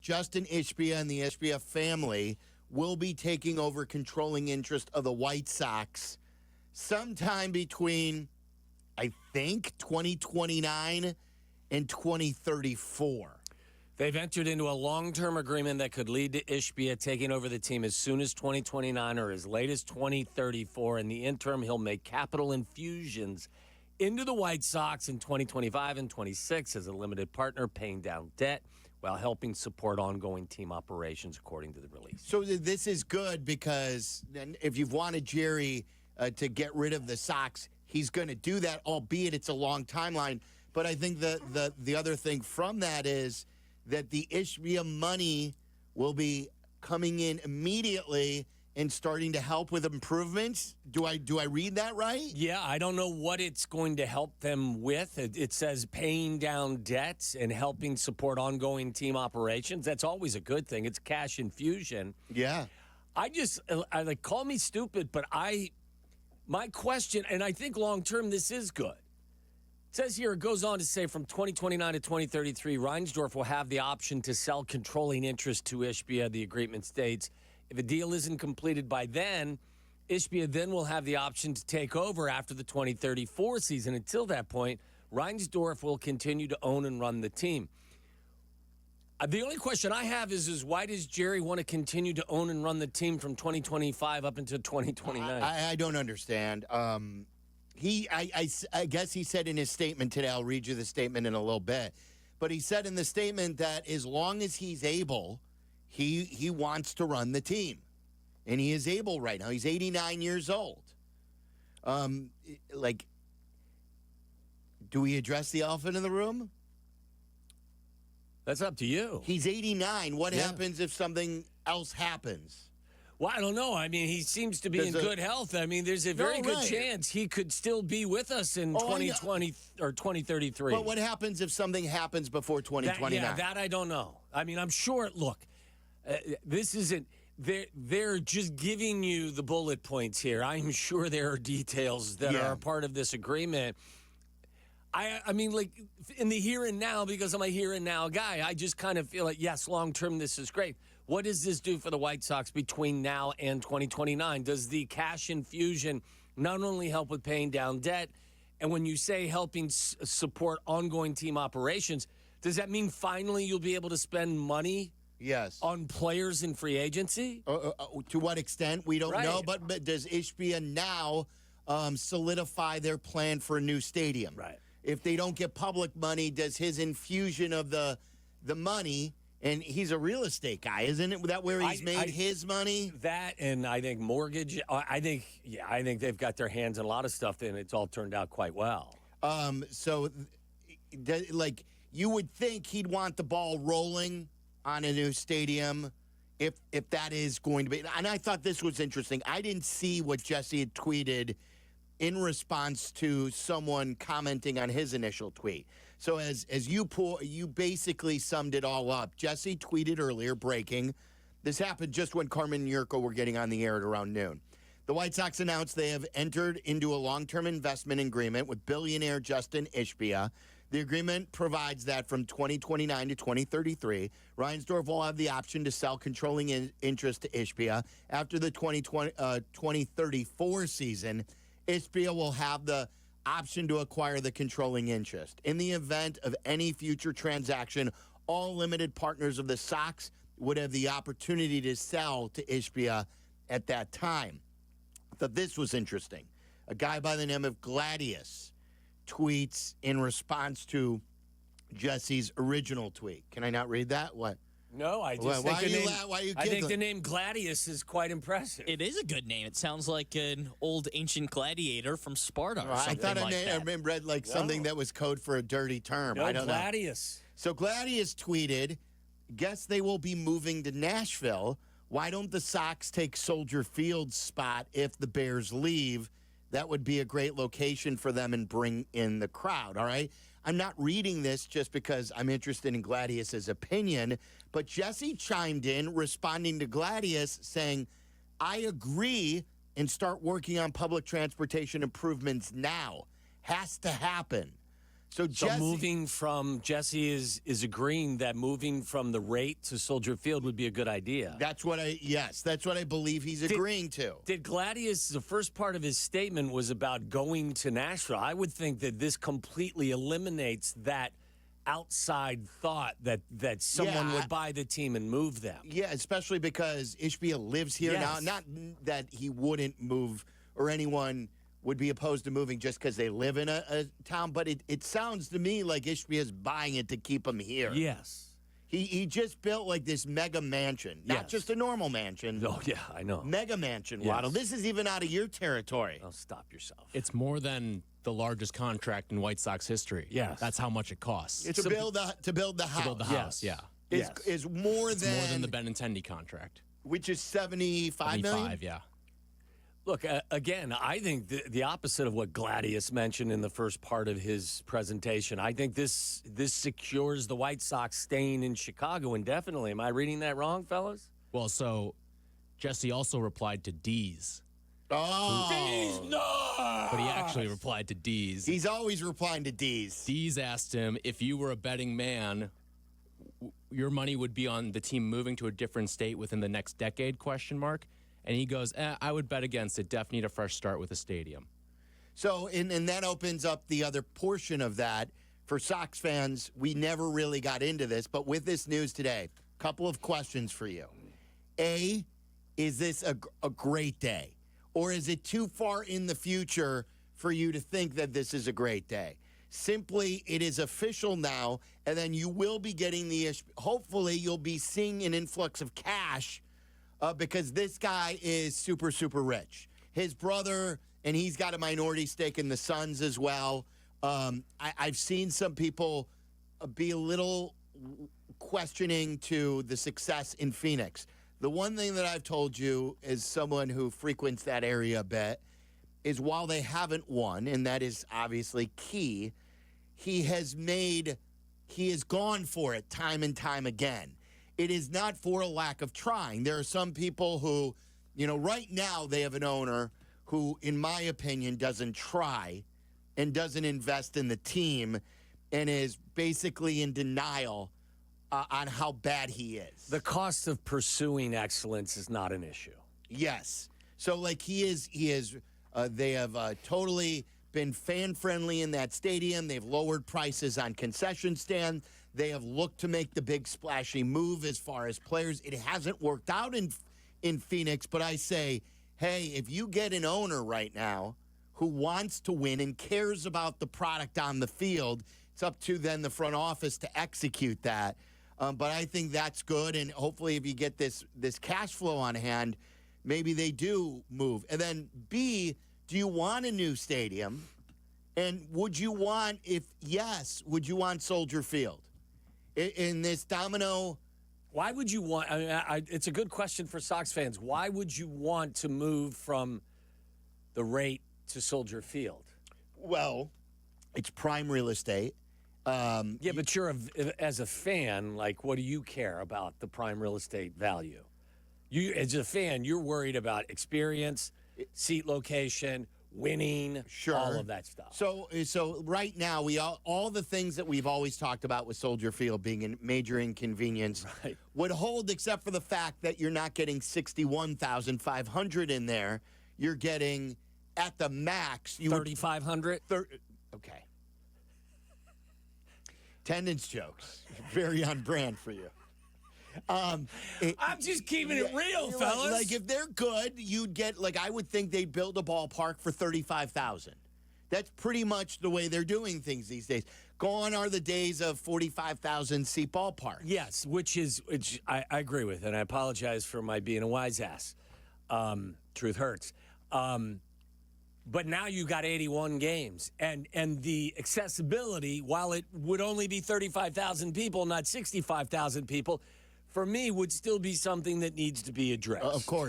Justin Ishbia and the Ishbia family will be taking over controlling interest of the White Sox sometime between, I think, 2029 and 2034. They've entered into a long-term agreement that could lead to Ishbia taking over the team as soon as 2029 or as late as 2034. In the interim, he'll make capital infusions into the White Sox in 2025 and 26 as a limited partner, paying down debt while helping support ongoing team operations, according to the release. So this is good because if you've wanted Jerry to get rid of the Sox, he's going to do that, albeit it's a long timeline. But I think the other thing from that is that the Ishbia money will be coming in immediately and starting to help with improvements. Do I read that right? Yeah, I don't know what it's going to help them with. It says paying down debts and helping support ongoing team operations. That's always a good thing. It's cash infusion. Yeah. I like, call me stupid, but my question, and I think long term this is good. It says here, it goes on to say from 2029 to 2033, Reinsdorf will have the option to sell controlling interest to Ishbia, the agreement states. If a deal isn't completed by then, Ishbia then will have the option to take over after the 2034 season. Until that point, Reinsdorf will continue to own and run the team. The only question I have is why does Jerry want to continue to own and run the team from 2025 up until 2029? I don't understand. I guess he said in his statement today, I'll read you the statement in a little bit, but he said in the statement that as long as he's able, he wants to run the team. And he is able right now. He's 89 years old. Do we address the elephant in the room? That's up to you. He's 89. What happens if something else happens? Well, I don't know. I mean, he seems to be in good health. I mean, there's a very good chance he could still be with us in 2020 or 2033. But what happens if something happens before 2029? That I don't know. I mean, I'm sure, look, this isn't, they're just giving you the bullet points here. I'm sure there are details that are a part of this agreement. I mean, like, in the here and now, because I'm a here and now guy, I just kind of feel like, yes, long-term, this is great. What does this do for the White Sox between now and 2029? Does the cash infusion not only help with paying down debt, and when you say helping support ongoing team operations, does that mean finally you'll be able to spend money on players in free agency? To what extent? We don't know, but does Ishbia now solidify their plan for a new stadium? Right. If they don't get public money, does his infusion of the money, and he's a real estate guy, isn't it? That where he's made his money? That, and I think mortgage. I think they've got their hands in a lot of stuff, and it's all turned out quite well. Like, you would think he'd want the ball rolling on a new stadium if that is going to be. And I thought this was interesting. I didn't see what Jesse had tweeted in response to someone commenting on his initial tweet. So as you basically summed it all up. Jesse tweeted earlier, breaking. This happened just when Carmen and Yurko were getting on the air at around noon. The White Sox announced they have entered into a long-term investment agreement with billionaire Justin Ishbia. The agreement provides that from 2029 to 2033, Reinsdorf will have the option to sell controlling interest to Ishbia. After the 2034 season, Ishbia will have the option to acquire the controlling interest. In the event of any future transaction, all limited partners of the Sox would have the opportunity to sell to Ishbia at that time. I thought this was interesting. A guy by the name of Gladius tweets in response to Jesse's original tweet. Can I not read that? What? No, I just think the name Gladius is quite impressive. It is a good name. It sounds like an old ancient gladiator from Sparta or something I thought I read like something that was code for a dirty term. No, I don't Gladius. know. So Gladius tweeted, guess they will be moving to Nashville. Why don't the Sox take Soldier Field's spot if the Bears leave? That would be a great location for them and bring in the crowd, all right? I'm not reading this just because I'm interested in Gladius's opinion, but Jesse chimed in responding to Gladius saying, I agree and start working on public transportation improvements now. Has to happen. So moving from Jesse is agreeing that moving from the rate to Soldier Field would be a good idea. That's what I believe he's agreeing to. Did Gladius, the first part of his statement was about going to Nashville. I would think that this completely eliminates that outside thought that someone would buy the team and move them. Yeah, especially because Ishbia lives here now. Not that he wouldn't move or anyone would be opposed to moving just because they live in a town, but it sounds to me like Ishbia's buying it to keep him here. Yes. He just built like this mega mansion, not just a normal mansion. Oh, yeah, I know. Mega mansion, Waddle. This is even out of your territory. Oh, stop yourself. It's more than the largest contract in White Sox history. Yes. That's how much it costs. To build the house. To build the house, yeah. Is more It's than more than the Benintendi contract. which is 75 million? 75, yeah. Look, again, I think the opposite of what Gladius mentioned in the first part of his presentation. I think this secures the White Sox staying in Chicago indefinitely. Am I reading that wrong, fellas? Well, so Jesse also replied to D's. Oh. No! But he actually replied to D's. He's always replying to D's. D's asked him, if you were a betting man, your money would be on the team moving to a different state within the next decade, ? And he goes, I would bet against it. Def need a fresh start with a stadium. So, and that opens up the other portion of that. For Sox fans, we never really got into this, but with this news today, a couple of questions for you. A, is this a great day? Or is it too far in the future for you to think that this is a great day? Simply, it is official now, and then you will be getting hopefully you'll be seeing an influx of cash because this guy is super, super rich. His brother, and he's got a minority stake in the Suns as well. I've seen some people be a little questioning to the success in Phoenix. The one thing that I've told you as someone who frequents that area a bit is while they haven't won, and that is obviously key, he has gone for it time and time again. It is not for a lack of trying. There are some people who, right now they have an owner who, in my opinion, doesn't try and doesn't invest in the team and is basically in denial on how bad he is. The cost of pursuing excellence is not an issue. Yes. So, like, they have totally been fan-friendly in that stadium. They've lowered prices on concession stand. They have looked to make the big splashy move as far as players. It hasn't worked out in Phoenix, but I say, hey, if you get an owner right now who wants to win and cares about the product on the field, it's up to then the front office to execute that. But I think that's good, and hopefully if you get this cash flow on hand, maybe they do move. And then B, do you want a new stadium? And would you want Soldier Field? In this domino. Why would you want? It's a good question for Sox fans. Why would you want to move from the rate to Soldier Field? Well, it's prime real estate. Yeah, but as a fan, like, what do you care about the prime real estate value? You, as a fan, you're worried about experience, seat location, winning, all of that stuff. So right now, all the things that we've always talked about with Soldier Field being a major inconvenience would hold, except for the fact that you're not getting 61,500 in there. You're getting at the max 3,500. Okay. Attendance jokes, very on brand for you. I'm just keeping it real, fellas. Like if they're good, you'd get I would think they'd build a ballpark for 35,000. That's pretty much the way they're doing things these days. Gone are the days of 45,000 seat ballpark. Yes, which I agree with, and I apologize for my being a wise ass. Truth hurts. But now you got 81 games, and the accessibility, while it would only be 35,000 people, not 65,000 people, for me would still be something that needs to be addressed. Of course.